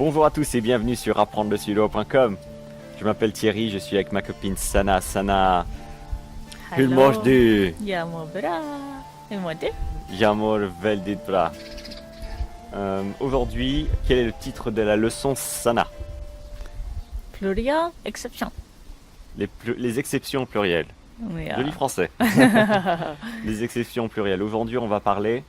Bonjour à tous et bienvenue sur apprendre-le-suédois.com. Je m'appelle Thierry, je suis avec ma copine Sana. Sana, hur mår du? Jag mår bra. Hur mår du? Jag mår väldigt bra. Aujourd'hui, quel est le titre de la leçon Sana? Pluriel exception. Les exceptions plurielles. Ja. Joli français. Les exceptions plurielles. Aujourd'hui, on va parler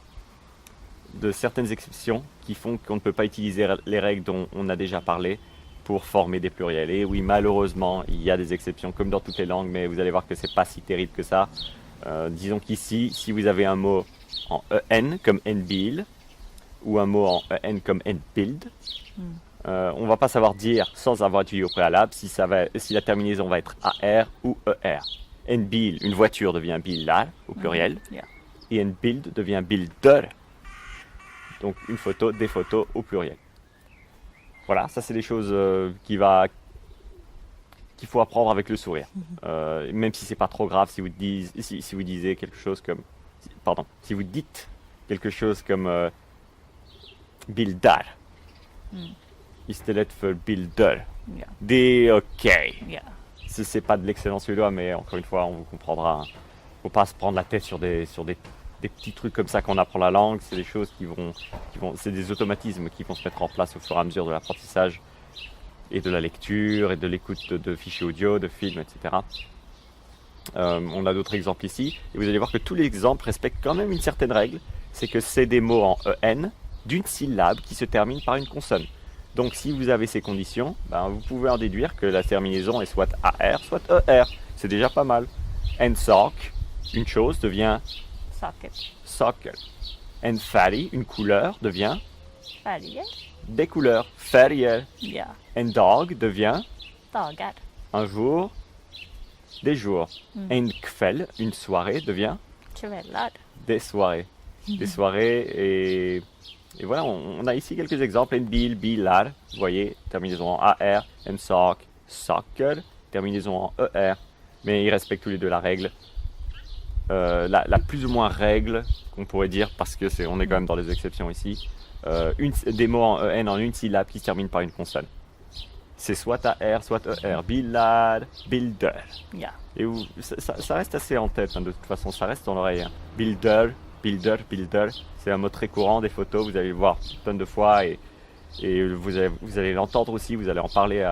de certaines exceptions qui font qu'on ne peut pas utiliser les règles dont on a déjà parlé pour former des pluriels. Et oui, malheureusement, il y a des exceptions comme dans toutes les langues, mais vous allez voir que c'est pas si terrible que ça. Disons qu'ici, si vous avez un mot en en comme enbil ou un mot en en comme enbild, on va pas savoir dire sans avoir étudié au préalable si la terminaison va être AR ou ER. Enbil, une voiture devient billar au pluriel, Ja. et enbild devient bilder. Donc une photo, des photos au pluriel. Voilà, ça c'est des choses qu'il faut apprendre avec le sourire. Même si c'est pas trop grave si vous disiez quelque chose comme, si vous dites quelque chose comme bildar istället för bilder. Ja. Det är okej. Ja. C'est pas de l'excellent suédois, mais encore une fois, on vous comprendra. Faut pas se prendre la tête sur des petits trucs comme ça qu'on apprend la langue. C'est des choses c'est des automatismes qui vont se mettre en place au fur et à mesure de l'apprentissage et de la lecture et de l'écoute de fichiers audio, de films, etc. On a d'autres exemples ici. Et vous allez voir que tous les exemples respectent quand même une certaine règle. C'est que c'est des mots en en d'une syllabe qui se termine par une consonne. Donc si vous avez ces conditions, vous pouvez en déduire que la terminaison est soit AR, soit ER. C'est déjà pas mal. En sak, une chose, devient Saker. saker. En färg, une couleur, devient Färger. des couleurs, färger. Ja. En dag devient Dagar. un jour, des jours. En kväll, une soirée, devient Kvällar. des soirées. Des soirées et voilà, on a ici quelques exemples. En bil, bilar, vous voyez, terminaison en AR. En sak, saker, terminaison en ER. Mais ils respectent tous les deux la règle. La plus ou moins règle qu'on pourrait dire, parce que on est quand même dans les exceptions ici, des mots en en en une syllabe qui se terminent par une consonne. C'est soit AR, soit ER. Bilar, bilder. Ja. Et ça reste assez en tête, de toute façon, ça reste dans l'oreille. Bilder, bilder, bilder. C'est un mot très courant des photos, vous allez le voir tonnes de fois et vous allez l'entendre aussi, vous allez en parler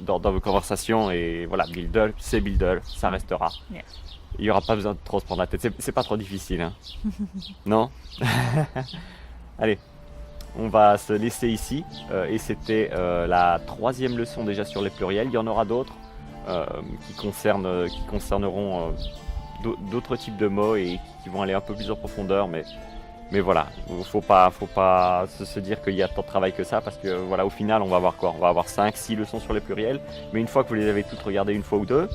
dans vos conversations. Et voilà, bilder, c'est bilder, ça restera. Ja. Il n'y aura pas besoin de trop se prendre la tête, c'est pas trop difficile. Hein. Non. Allez, on va se laisser ici. Et c'était la troisième leçon déjà sur les pluriels. Il y en aura d'autres qui concerneront d'autres types de mots et qui vont aller un peu plus en profondeur. Mais voilà, faut pas se dire qu'il y a tant de travail que ça, parce que voilà, au final, on va avoir quoi? On va avoir 5-6 leçons sur les pluriels. Mais une fois que vous les avez toutes regardées une fois ou deux,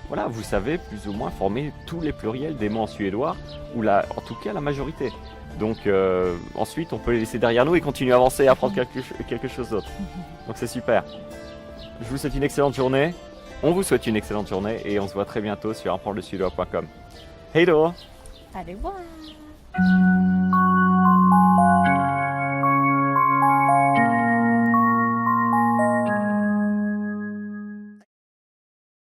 voilà, vous savez plus ou moins former tous les pluriels des mots en suédois, ou en tout cas la majorité. Donc ensuite, on peut les laisser derrière nous et continuer à avancer et apprendre quelque chose d'autre. Donc c'est super. Je vous souhaite une excellente journée. On vous souhaite une excellente journée et on se voit très bientôt sur apprendre-le-suédois.com. Hej då! Ha det bra.